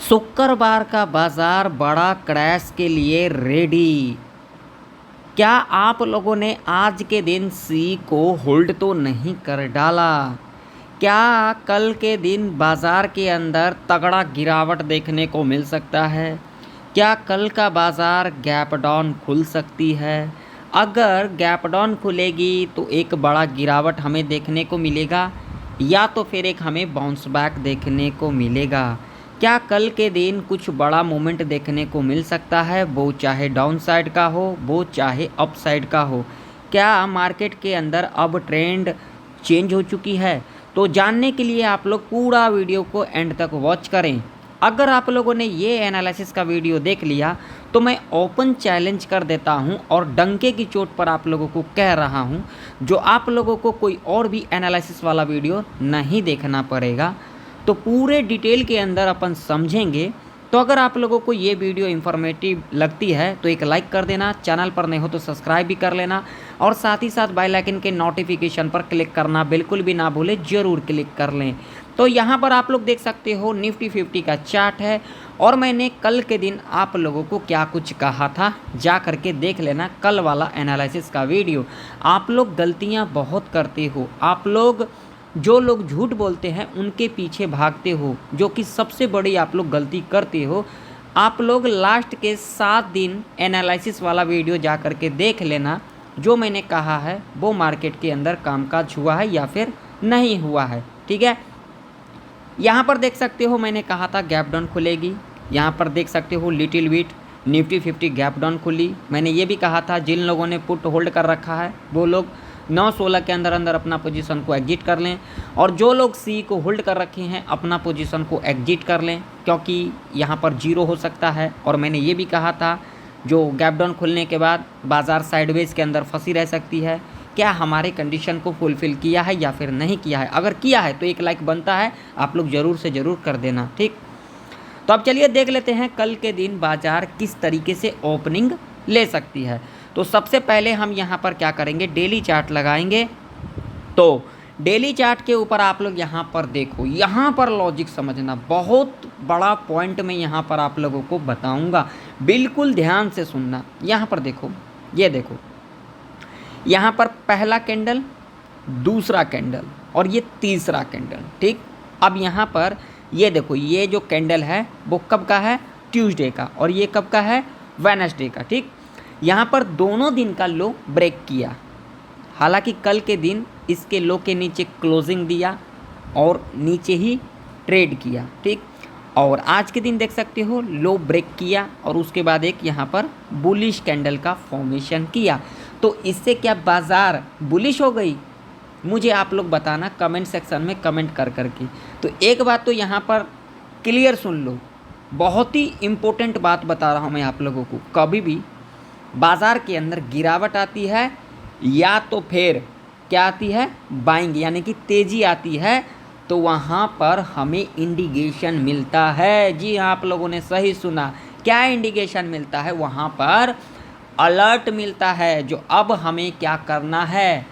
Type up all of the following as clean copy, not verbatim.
शुक्रवार का बाजार बड़ा क्रैश के लिए रेडी। क्या आप लोगों ने आज के दिन सी को होल्ड तो नहीं कर डाला? क्या कल के दिन बाजार के अंदर तगड़ा गिरावट देखने को मिल सकता है? क्या कल का बाजार गैप डाउन खुल सकती है? अगर गैप डाउन खुलेगी तो एक बड़ा गिरावट हमें देखने को मिलेगा या तो फिर एक हमें बाउंस बैक देखने को मिलेगा। क्या कल के दिन कुछ बड़ा मूवमेंट देखने को मिल सकता है, वो चाहे डाउन साइड का हो वो चाहे अप साइड का हो? क्या मार्केट के अंदर अब ट्रेंड चेंज हो चुकी है? तो जानने के लिए आप लोग पूरा वीडियो को एंड तक वॉच करें। अगर आप लोगों ने ये एनालिसिस का वीडियो देख लिया तो मैं ओपन चैलेंज कर देता हूं और डंके की चोट पर आप लोगों को कह रहा हूं, जो आप लोगों को कोई और भी एनालिसिस वाला वीडियो नहीं देखना पड़ेगा, तो पूरे डिटेल के अंदर अपन समझेंगे। तो अगर आप लोगों को ये वीडियो इन्फॉर्मेटिव लगती है तो एक लाइक कर देना, चैनल पर नहीं हो तो सब्सक्राइब भी कर लेना और साथ ही साथ बेल आइकन के नोटिफिकेशन पर क्लिक करना बिल्कुल भी ना भूले, ज़रूर क्लिक कर लें। तो यहाँ पर आप लोग देख सकते हो निफ्टी 50 का चार्ट है और मैंने कल के दिन आप लोगों को क्या कुछ कहा था, जा करके देख लेना कल वाला एनालिसिस का वीडियो। आप लोग गलतियाँ बहुत करते हो, आप लोग जो लोग झूठ बोलते हैं उनके पीछे भागते हो, जो कि सबसे बड़ी आप लोग गलती करते हो। आप लोग लास्ट के 7 दिन एनालिसिस वाला वीडियो जा कर के देख लेना, जो मैंने कहा है वो मार्केट के अंदर कामकाज हुआ है या फिर नहीं हुआ है। ठीक है, यहाँ पर देख सकते हो मैंने कहा था गैप डाउन खुलेगी। यहाँ पर देख सकते हो little bit Nifty 50 gap down खुली। मैंने ये भी कहा था जिन लोगों ने पुट होल्ड कर रखा है वो लोग 9-16 के अंदर अंदर अपना पोजीशन को एग्जिट कर लें, और जो लोग सी को होल्ड कर रखे हैं अपना पोजीशन को एग्जिट कर लें, क्योंकि यहाँ पर जीरो हो सकता है। और मैंने ये भी कहा था जो गैप डाउन खुलने के बाद बाज़ार साइडवेज के अंदर फंसी रह सकती है। क्या हमारे कंडीशन को फुलफ़िल किया है या फिर नहीं किया है? अगर किया है तो एक लाइक बनता है, आप लोग ज़रूर से ज़रूर कर देना। ठीक, तो अब चलिए देख लेते हैं कल के दिन बाज़ार किस तरीके से ओपनिंग ले सकती है। तो सबसे पहले हम यहाँ पर क्या करेंगे, डेली चार्ट लगाएंगे। तो डेली चार्ट के ऊपर आप लोग यहाँ पर देखो, यहाँ पर लॉजिक समझना, बहुत बड़ा पॉइंट मैं यहाँ पर आप लोगों को बताऊँगा, बिल्कुल ध्यान से सुनना। यहाँ पर देखो, ये देखो, यहाँ पर पहला कैंडल, दूसरा कैंडल और ये तीसरा कैंडल। ठीक, अब यहाँ पर ये देखो, ये जो कैंडल है वो कब का है, ट्यूसडे का, और ये कब का है, वेडनेसडे का। ठीक, यहाँ पर दोनों दिन का लो ब्रेक किया। हालांकि कल के दिन इसके लो के नीचे क्लोजिंग दिया और नीचे ही ट्रेड किया। ठीक, और आज के दिन देख सकते हो लो ब्रेक किया और उसके बाद एक यहाँ पर बुलिश कैंडल का फॉर्मेशन किया। तो इससे क्या बाज़ार बुलिश हो गई? मुझे आप लोग बताना कमेंट सेक्शन में कमेंट कर करके। तो एक बात तो यहाँ पर क्लियर सुन लो, बहुत ही इम्पोर्टेंट बात बता रहा हूँ मैं आप लोगों को। कभी भी बाज़ार के अंदर गिरावट आती है या तो फिर क्या आती है, बाइंग यानी कि तेज़ी आती है, तो वहाँ पर हमें इंडिकेशन मिलता है। जी हाँ, आप लोगों ने सही सुना। क्या इंडिकेशन मिलता है? वहाँ पर अलर्ट मिलता है, जो अब हमें क्या करना है।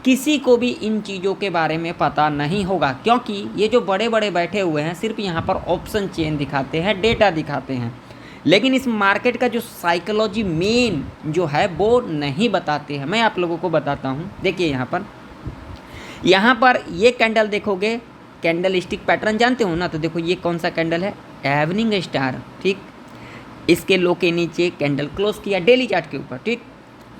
किसी को भी इन चीज़ों के बारे में पता नहीं होगा, क्योंकि ये जो बड़े बड़े बैठे हुए हैं सिर्फ यहाँ पर ऑप्शन चेन दिखाते हैं, डेटा दिखाते हैं, लेकिन इस मार्केट का जो साइकोलॉजी मेन जो है वो नहीं बताते हैं। मैं आप लोगों को बताता हूँ। देखिए यहाँ पर ये कैंडल देखोगे, कैंडल स्टिक पैटर्न जानते हो ना, तो देखो ये कौन सा कैंडल है, इवनिंग स्टार। ठीक, इसके लो के नीचे कैंडल क्लोज किया डेली चार्ट के ऊपर। ठीक,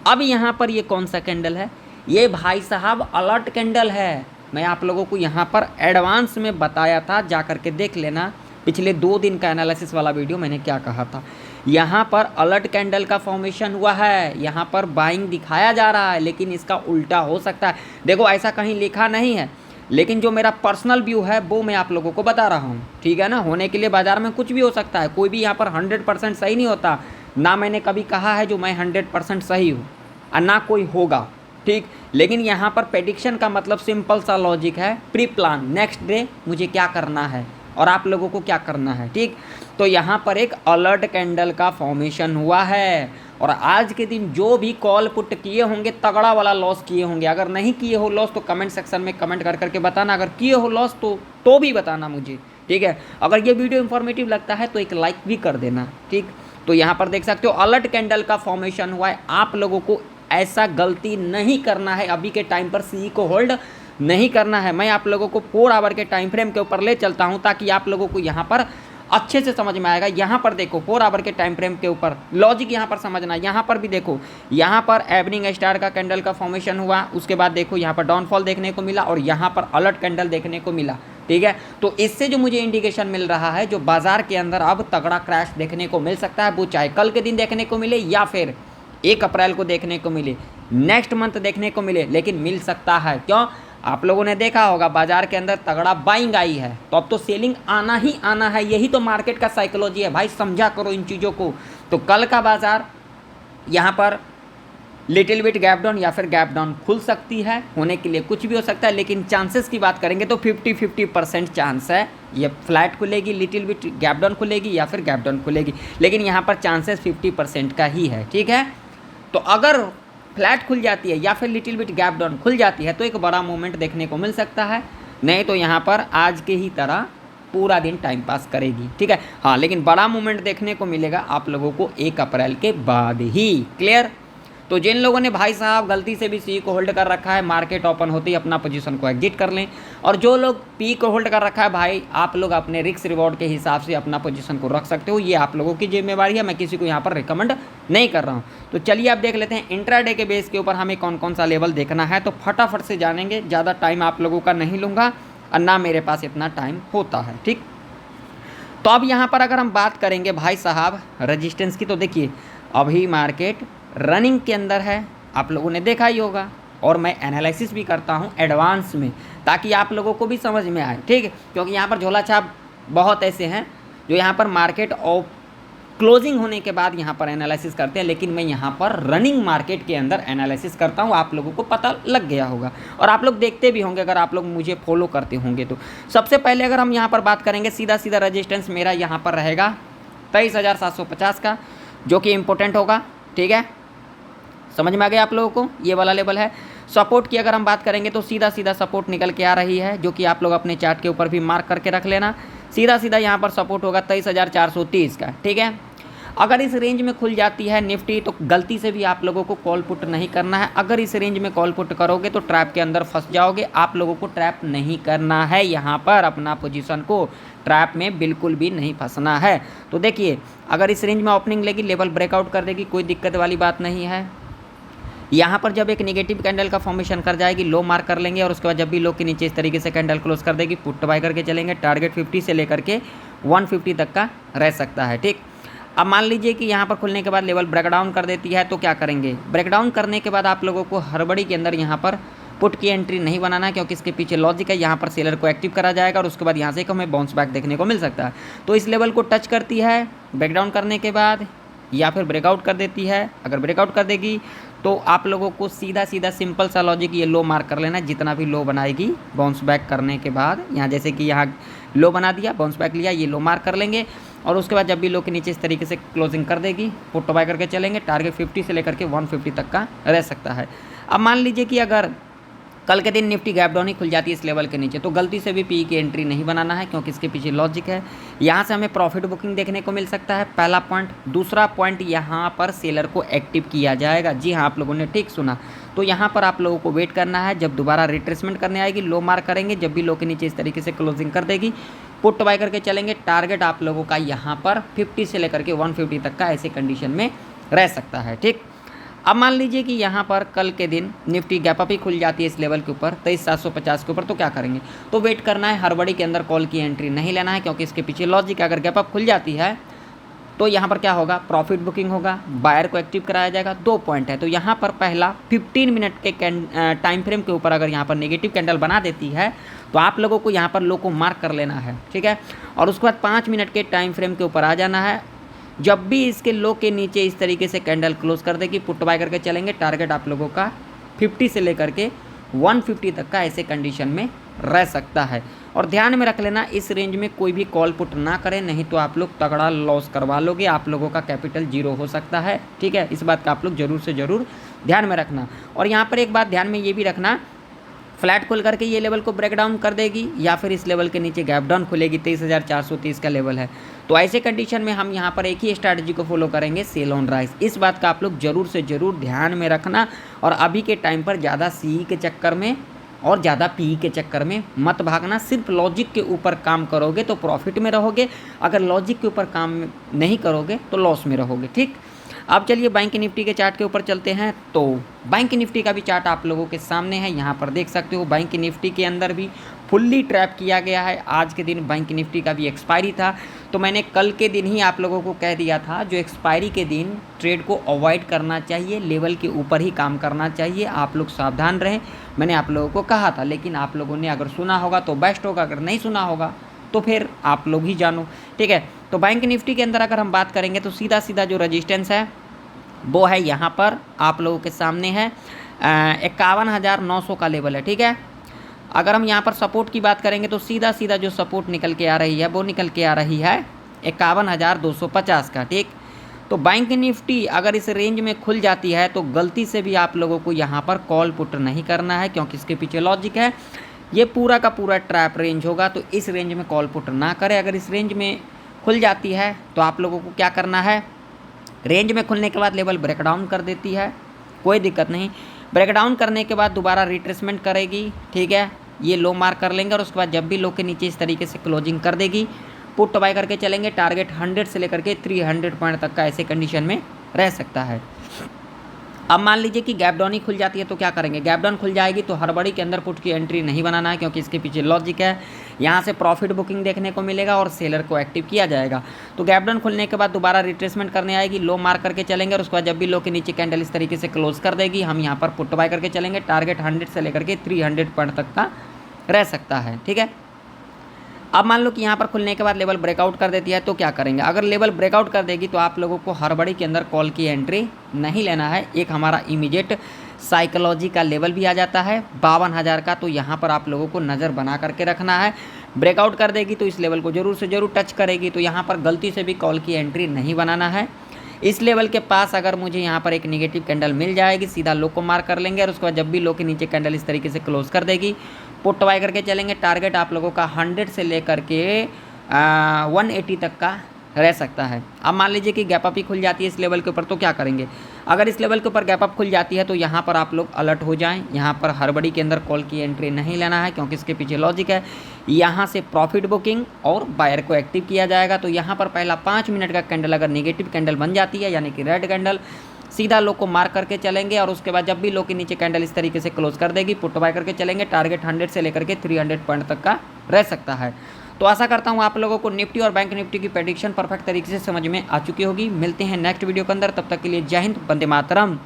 अब यहाँ पर ये कौन सा कैंडल है, ये भाई साहब अलर्ट कैंडल है। मैं आप लोगों को यहाँ पर एडवांस में बताया था, जा कर के देख लेना पिछले 2 दिन का एनालिसिस वाला वीडियो मैंने क्या कहा था। यहाँ पर अलर्ट कैंडल का फॉर्मेशन हुआ है, यहाँ पर बाइंग दिखाया जा रहा है, लेकिन इसका उल्टा हो सकता है। देखो ऐसा कहीं लिखा नहीं है, लेकिन जो मेरा पर्सनल व्यू है वो मैं आप लोगों को बता रहा हूँ। ठीक है ना, होने के लिए बाज़ार में कुछ भी हो सकता है, कोई भी यहाँ पर 100% सही नहीं होता। ना मैंने कभी कहा है जो मैं 100% सही हूँ और ना कोई होगा। ठीक, लेकिन यहाँ पर प्रेडिक्शन का मतलब सिंपल सा लॉजिक है, प्री प्लान, नेक्स्ट डे मुझे क्या करना है और आप लोगों को क्या करना है। ठीक, तो यहाँ पर एक अलर्ट कैंडल का फॉर्मेशन हुआ है, और आज के दिन जो भी कॉल पुट किए होंगे तगड़ा वाला लॉस किए होंगे। अगर नहीं किए हो लॉस तो कमेंट सेक्शन में कमेंट कर करके बताना, अगर किए हो लॉस तो भी बताना मुझे, ठीक है। अगर ये वीडियो इन्फॉर्मेटिव लगता है तो एक लाइक भी कर देना, ठीक। तो यहाँ पर देख सकते हो अलर्ट कैंडल का फॉर्मेशन हुआ है। आप लोगों को ऐसा गलती नहीं करना है, अभी के टाइम पर सी को होल्ड नहीं करना है। मैं आप लोगों को 4 आवर के टाइम फ्रेम के ऊपर ले चलता हूँ ताकि आप लोगों को यहाँ पर अच्छे से समझ में आएगा। यहाँ पर देखो 4 आवर के टाइम फ्रेम के ऊपर लॉजिक यहाँ पर समझना। यहाँ पर भी देखो, यहाँ पर एवनिंग स्टार का कैंडल का फॉर्मेशन हुआ, उसके बाद देखो यहाँ पर डाउनफॉल देखने को मिला और यहाँ पर अलर्ट कैंडल देखने को मिला, ठीक है। तो इससे जो मुझे इंडिकेशन मिल रहा है, जो बाजार के अंदर अब तगड़ा क्रैश देखने को मिल सकता है, वो चाहे कल के दिन देखने को मिले या फिर 1 अप्रैल को देखने को मिले, नेक्स्ट मंथ देखने को मिले, लेकिन मिल सकता है। क्यों? आप लोगों ने देखा होगा बाजार के अंदर तगड़ा बाइंग आई है, तो अब तो सेलिंग आना ही आना है। यही तो मार्केट का साइकोलॉजी है भाई, समझा करो इन चीज़ों को। तो कल का बाजार यहाँ पर लिटिल बिट गैप डाउन या फिर गैप डाउन खुल सकती है, होने के लिए कुछ भी हो सकता है, लेकिन चांसेस की बात करेंगे तो 50-50% चांस है ये फ्लैट खुलेगी, लिटिल बिट गैप डाउन खुलेगी या फिर गैप डाउन खुलेगी, लेकिन यहाँ पर चांसेस 50% का ही है, ठीक है। तो अगर फ्लैट खुल जाती है या फिर लिटिल बिट गैप डाउन खुल जाती है तो एक बड़ा मूवमेंट देखने को मिल सकता है, नहीं तो यहाँ पर आज के ही तरह पूरा दिन टाइम पास करेगी, ठीक है। हाँ, लेकिन बड़ा मूवमेंट देखने को मिलेगा आप लोगों को 1 अप्रैल के बाद ही। क्लियर? तो जिन लोगों ने भाई साहब गलती से भी सी को होल्ड कर रखा है, मार्केट ओपन होते ही अपना पोजीशन को एग्जिट कर लें, और जो लोग पी को होल्ड कर रखा है भाई, आप लोग अपने रिस्क रिवॉर्ड के हिसाब से अपना पोजीशन को रख सकते हो, ये आप लोगों की जिम्मेवारी है, मैं किसी को यहाँ पर रिकमेंड नहीं कर रहा हूँ। तो चलिए आप देख लेते हैं इंट्राडे के बेस के ऊपर हमें कौन कौन सा लेवल देखना है, तो फटाफट से जानेंगे, ज़्यादा टाइम आप लोगों का नहीं लूँगा और ना मेरे पास इतना टाइम होता है, ठीक। तो अब यहाँ पर अगर हम बात करेंगे भाई साहब रेजिस्टेंस की, तो देखिए अभी मार्केट रनिंग के अंदर है, आप लोगों ने देखा ही होगा, और मैं एनालिसिस भी करता हूँ एडवांस में ताकि आप लोगों को भी समझ में आए, ठीक है। क्योंकि यहाँ पर झोला छाप बहुत ऐसे हैं जो यहाँ पर मार्केट और क्लोजिंग होने के बाद यहाँ पर एनालिसिस करते हैं, लेकिन मैं यहाँ पर रनिंग मार्केट के अंदर एनालिसिस करता हूँ, आप लोगों को पता लग गया होगा और आप लोग देखते भी होंगे अगर आप लोग मुझे फॉलो करते होंगे तो। सबसे पहले अगर हम यहाँ पर बात करेंगे, सीधा सीधा रजिस्टेंस मेरा यहाँ पर रहेगा 23,750 का, जो कि इम्पोर्टेंट होगा, ठीक है। समझ में आ गया आप लोगों को, ये वाला लेवल है। सपोर्ट की अगर हम बात करेंगे तो सीधा सीधा सपोर्ट निकल के आ रही है, जो कि आप लोग अपने चार्ट के ऊपर भी मार्क करके रख लेना। सीधा सीधा यहाँ पर सपोर्ट होगा 23,430 का, ठीक है। अगर इस रेंज में खुल जाती है निफ्टी तो गलती से भी आप लोगों को कॉल पुट नहीं करना है। अगर इस रेंज में कॉल पुट करोगे तो ट्रैप के अंदर फंस जाओगे, आप लोगों को ट्रैप नहीं करना है, यहाँ पर अपना पोजीशन को ट्रैप में बिल्कुल भी नहीं फंसना है। तो देखिए अगर इस रेंज में ओपनिंग लेगी, लेवल ब्रेकआउट कर देगी, कोई दिक्कत वाली बात नहीं है। यहाँ पर जब एक नेगेटिव कैंडल का फॉर्मेशन कर जाएगी, लो मार्क कर लेंगे, और उसके बाद जब भी लो के नीचे इस तरीके से कैंडल क्लोज कर देगी, पुट बाय करके चलेंगे। टारगेट 50 से लेकर के 150 तक का रह सकता है, ठीक। अब मान लीजिए कि यहाँ पर खुलने के बाद लेवल ब्रेकडाउन कर देती है, तो क्या करेंगे? ब्रेकडाउन करने के बाद आप लोगों को हड़बड़ी के अंदर यहाँ पर पुट की एंट्री नहीं बनाना है, क्योंकि इसके पीछे लॉजिक है, यहाँ पर सेलर को एक्टिव करा जाएगा और उसके बाद यहाँ से एक हमें बाउंस बैक देखने को मिल सकता है। तो इस लेवल को टच करती है ब्रेकडाउन करने के बाद, या फिर ब्रेकआउट कर देती है। अगर ब्रेकआउट कर देगी तो आप लोगों को सीधा सीधा सिंपल सा लॉजिक ये लो मार्क कर लेना है, जितना भी लो बनाएगी बाउंस बैक करने के बाद। यहाँ जैसे कि यहाँ लो बना दिया, बाउंस बैक लिया, ये लो मार्क कर लेंगे, और उसके बाद जब भी लो के नीचे इस तरीके से क्लोजिंग कर देगी, पुट बाय करके चलेंगे। टारगेट 50 से लेकर के 150 तक का रह सकता है। अब मान लीजिए कि अगर कल के दिन निफ्टी गैप डाउन ही खुल जाती है इस लेवल के नीचे, तो गलती से भी पी की एंट्री नहीं बनाना है, क्योंकि इसके पीछे लॉजिक है। यहाँ से हमें प्रॉफिट बुकिंग देखने को मिल सकता है, पहला पॉइंट। दूसरा पॉइंट, यहाँ पर सेलर को एक्टिव किया जाएगा। जी हाँ, आप लोगों ने ठीक सुना। तो यहाँ पर आप लोगों को वेट करना है, जब दोबारा रिट्रेसमेंट करने आएगी, लो मार्क करेंगे, जब भी लो के नीचे इस तरीके से क्लोजिंग कर देगी, पुट बाय करके चलेंगे। टारगेट आप लोगों का यहाँ पर 50 से लेकर के 150 तक का ऐसे कंडीशन में रह सकता है, ठीक। अब मान लीजिए कि यहाँ पर कल के दिन निफ्टी गैप अप ही खुल जाती है इस लेवल के ऊपर 23,750 के ऊपर, तो क्या करेंगे? तो वेट करना है, हड़बड़ी के अंदर कॉल की एंट्री नहीं लेना है, क्योंकि इसके पीछे लॉजिक है। अगर गैप अप खुल जाती है तो यहाँ पर क्या होगा? प्रॉफिट बुकिंग होगा, बायर को एक्टिव कराया जाएगा। 2 पॉइंट है। तो यहाँ पर पहला 15 मिनट के टाइम फ्रेम के ऊपर अगर यहाँ पर नेगेटिव कैंडल बना देती है तो आप लोगों को यहाँ पर लो को मार्क कर लेना है, ठीक है। और उसके बाद 5 मिनट के टाइम फ्रेम के ऊपर आ जाना है। जब भी इसके लो के नीचे इस तरीके से कैंडल क्लोज कर देगी, पुट बाय करके चलेंगे। टारगेट आप लोगों का 50 से लेकर के 150 तक का ऐसे कंडीशन में रह सकता है। और ध्यान में रख लेना, इस रेंज में कोई भी कॉल पुट ना करें, नहीं तो आप लोग तगड़ा लॉस करवा लोगे, आप लोगों का कैपिटल जीरो हो सकता है, ठीक है। इस बात का आप लोग ज़रूर से ज़रूर ध्यान में रखना। और यहाँ पर एक बात ध्यान में ये भी रखना फ्लैट खुल करके ये लेवल को ब्रेक डाउन कर देगी या फिर इस लेवल के नीचे गैप डाउन खुलेगी, 23,430 का लेवल है। तो ऐसे कंडीशन में हम यहाँ पर एक ही स्ट्रैटेजी को फॉलो करेंगे, सेल ऑन राइज। इस बात का आप लोग जरूर से जरूर ध्यान में रखना और अभी के टाइम पर ज़्यादा सी के चक्कर में और ज़्यादा पी के चक्कर में मत भागना। सिर्फ लॉजिक के ऊपर काम करोगे तो प्रॉफिट में रहोगे, अगर लॉजिक के ऊपर काम नहीं करोगे तो लॉस में रहोगे। ठीक, अब चलिए बैंक निफ्टी के चार्ट के ऊपर चलते हैं। तो बैंक निफ्टी का भी चार्ट आप लोगों के सामने है, यहाँ पर देख सकते हो बैंक निफ्टी के अंदर भी फुल्ली ट्रैप किया गया है। आज के दिन बैंक निफ्टी का भी एक्सपायरी था, तो मैंने कल के दिन ही आप लोगों को कह दिया था जो एक्सपायरी के दिन ट्रेड को अवॉइड करना चाहिए, लेवल के ऊपर ही काम करना चाहिए, आप लोग सावधान रहें, मैंने आप लोगों को कहा था। लेकिन आप लोगों ने अगर सुना होगा तो बेस्ट होगा, अगर नहीं सुना होगा तो फिर आप लोग ही जानो। ठीक है, तो बैंक निफ्टी के अंदर अगर हम बात करेंगे तो सीधा सीधा जो रजिस्टेंस है वो है यहाँ पर आप लोगों के सामने है 51,900 का लेवल है। ठीक है, अगर हम यहाँ पर सपोर्ट की बात करेंगे तो सीधा सीधा जो सपोर्ट निकल के आ रही है वो निकल के आ रही है 51,250 का। ठीक, तो बैंक निफ्टी अगर इस रेंज में खुल जाती है तो गलती से भी आप लोगों को यहाँ पर कॉल पुट नहीं करना है, क्योंकि इसके पीछे लॉजिक है, ये पूरा का पूरा ट्रैप रेंज होगा, तो इस रेंज में कॉल पुट ना करें। अगर इस रेंज में खुल जाती है तो आप लोगों को क्या करना है, रेंज में खुलने के बाद लेवल ब्रेकडाउन कर देती है, कोई दिक्कत नहीं, ब्रेकडाउन करने के बाद दोबारा रिट्रेसमेंट करेगी। ठीक है, ये लो मार्क कर लेंगे और उसके बाद जब भी लो के नीचे इस तरीके से क्लोजिंग कर देगी, पुट बाय करके चलेंगे। टारगेट 100 से लेकर के 300 पॉइंट तक का ऐसे कंडीशन में रह सकता है। अब मान लीजिए कि गैप डाउन ही खुल जाती है तो क्या करेंगे, गैप डाउन खुल जाएगी तो हड़बड़ी के अंदर पुट की एंट्री नहीं बनाना है, क्योंकि इसके पीछे लॉजिक है, यहाँ से प्रॉफिट बुकिंग देखने को मिलेगा और सेलर को एक्टिव किया जाएगा। तो गैप डाउन खुलने के बाद दोबारा रिट्रेसमेंट करने आएगी, लो मार्क करके चलेंगे और उसके बाद जब भी लो के नीचे कैंडल इस तरीके से क्लोज कर देगी, हम यहाँ पर पुट बाय करके चलेंगे। टारगेट 100 से लेकर के 300 पॉइंट तक का रह सकता है। ठीक है, अब मान लो कि यहाँ पर खुलने के बाद लेवल ब्रेकआउट कर देती है तो क्या करेंगे, अगर लेवल ब्रेकआउट कर देगी तो आप लोगों को हड़बड़ी के अंदर कॉल की एंट्री नहीं लेना है। एक हमारा इमीडिएट साइकोलॉजी का लेवल भी आ जाता है 52,000 का, तो यहाँ पर आप लोगों को नज़र बना करके रखना है। ब्रेकआउट कर देगी तो इस लेवल को जरूर से जरूर टच करेगी, तो यहाँ पर गलती से भी कॉल की एंट्री नहीं बनाना है। इस लेवल के पास अगर मुझे यहाँ पर एक नेगेटिव कैंडल मिल जाएगी, सीधा लो को मार्क कर लेंगे और उसके बाद जब भी लो के नीचे कैंडल इस तरीके से क्लोज कर देगी, पुट बाय करके चलेंगे। टारगेट आप लोगों का 100 से लेकर के 180 तक का रह सकता है। अब मान लीजिए कि गैप अप ही खुल जाती है इस लेवल के ऊपर तो क्या करेंगे, अगर इस लेवल के ऊपर गैप अप खुल जाती है तो यहाँ पर आप लोग अलर्ट हो जाएं, यहाँ पर हड़बड़ी के अंदर कॉल की एंट्री नहीं लेना है, क्योंकि इसके पीछे लॉजिक है, यहाँ से प्रॉफिट बुकिंग और बायर को एक्टिव किया जाएगा। तो यहाँ पर पहला 5 मिनट का कैंडल अगर नेगेटिव कैंडल बन जाती है, यानी कि रेड कैंडल, सीधा लो को मार्क करके चलेंगे और उसके बाद जब भी लो के नीचे कैंडल इस तरीके से क्लोज कर देगी, पुट बाय करके चलेंगे। टारगेट 100 से लेकर के 300 पॉइंट तक का रह सकता है। तो आशा करता हूँ आप लोगों को निफ्टी और बैंक निफ्टी की प्रेडिक्शन परफेक्ट तरीके से समझ में आ चुकी होगी। मिलते हैं नेक्स्ट वीडियो के अंदर, तब तक के लिए जय हिंद, वंदे मातरम।